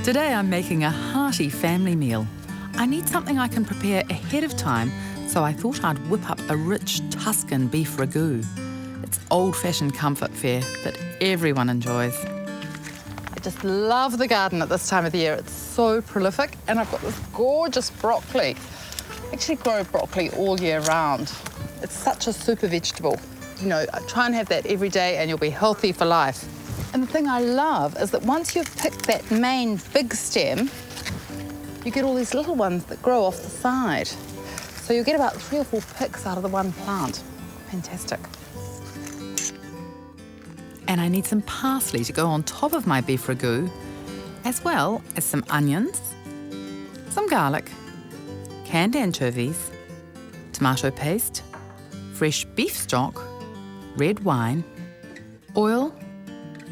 Today I'm making a hearty family meal. I need something I can prepare ahead of time, so I thought I'd whip up a rich Tuscan beef ragu. It's old-fashioned comfort fare that everyone enjoys. I just love the garden at this time of the year. It's so prolific, and I've got this gorgeous broccoli. I actually grow broccoli all year round. It's such a super vegetable. You know, try and have that every day and you'll be healthy for life. And the thing I love is that once you've picked that main big stem, you get all these little ones that grow off the side. So you get about 3 or 4 picks out of the one plant. Fantastic. And I need some parsley to go on top of my beef ragu, as well as some onions, some garlic, canned anchovies, tomato paste, fresh beef stock, red wine, oil,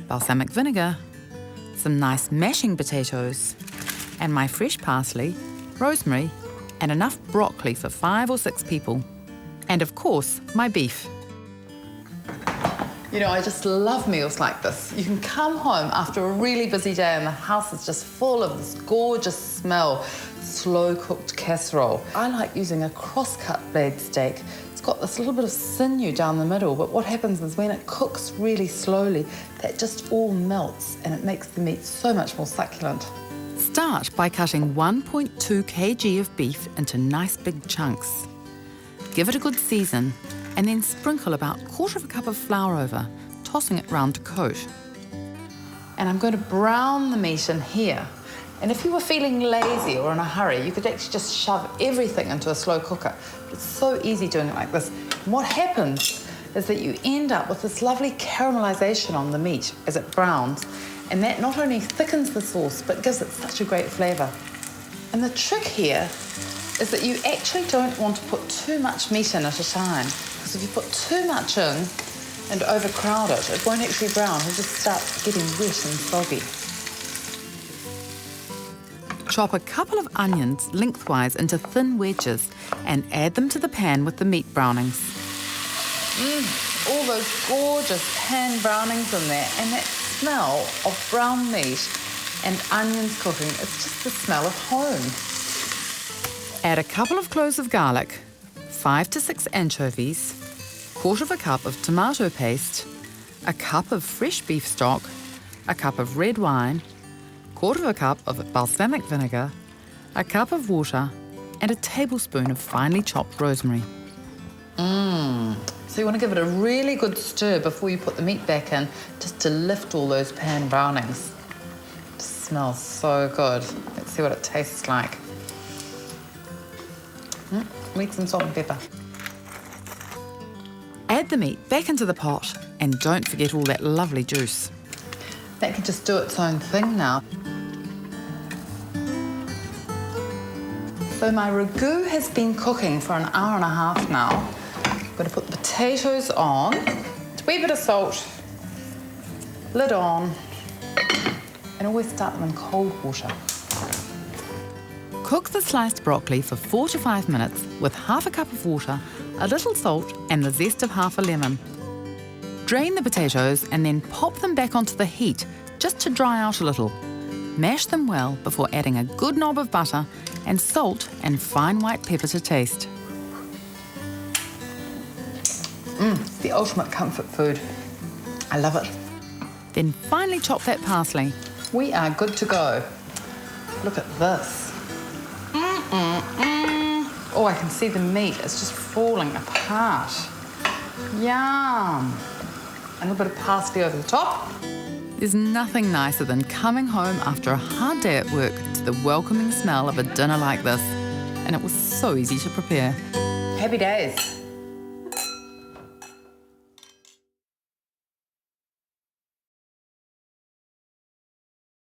balsamic vinegar, some nice mashing potatoes, and my fresh parsley, rosemary, and enough broccoli for 5 or 6 people. And of course, my beef. You know, I just love meals like this. You can come home after a really busy day and the house is just full of this gorgeous smell, slow-cooked casserole. I like using a cross-cut blade steak. It's got this little bit of sinew down the middle, but what happens is when it cooks really slowly, that just all melts and it makes the meat so much more succulent. Start by cutting 1.2 kg of beef into nice big chunks. Give it a good season and then sprinkle about 1/4 cup of flour over, tossing it round to coat. And I'm going to brown the meat in here. And if you were feeling lazy or in a hurry, you could actually just shove everything into a slow cooker. It's so easy doing it like this. And what happens is that you end up with this lovely caramelization on the meat as it browns, and that not only thickens the sauce, but gives it such a great flavour. And the trick here is that you actually don't want to put too much meat in at a time, because if you put too much in and overcrowd it, it won't actually brown. It'll just start getting wet and soggy. Chop a couple of onions lengthwise into thin wedges and add them to the pan with the meat brownings. All those gorgeous pan brownings in there, and that smell of brown meat and onions cooking, it's just the smell of home. Add a couple of cloves of garlic, 5 to 6 anchovies, 1/4 cup of tomato paste, a cup of fresh beef stock, a cup of red wine, 1/4 cup of balsamic vinegar, a cup of water, and a tablespoon of finely chopped rosemary. So you want to give it a really good stir before you put the meat back in, just to lift all those pan brownings. It smells so good. Let's see what it tastes like. Need some salt and pepper. Add the meat back into the pot and don't forget all that lovely juice. That can just do its own thing now. So my ragu has been cooking for an hour and a half now. I'm going to put the potatoes on, a wee bit of salt, lid on, and always start them in cold water. Cook the sliced broccoli for 4 to 5 minutes with 1/2 cup of water, a little salt, and the zest of 1/2 lemon. Drain the potatoes and then pop them back onto the heat just to dry out a little. Mash them well before adding a good knob of butter and salt and fine white pepper to taste. The ultimate comfort food. I love it. Then finely chop that parsley. We are good to go. Look at this. Oh, I can see the meat. It's just falling apart. Yum. A little bit of parsley over the top. There's nothing nicer than coming home after a hard day at work to the welcoming smell of a dinner like this. And it was so easy to prepare. Happy days.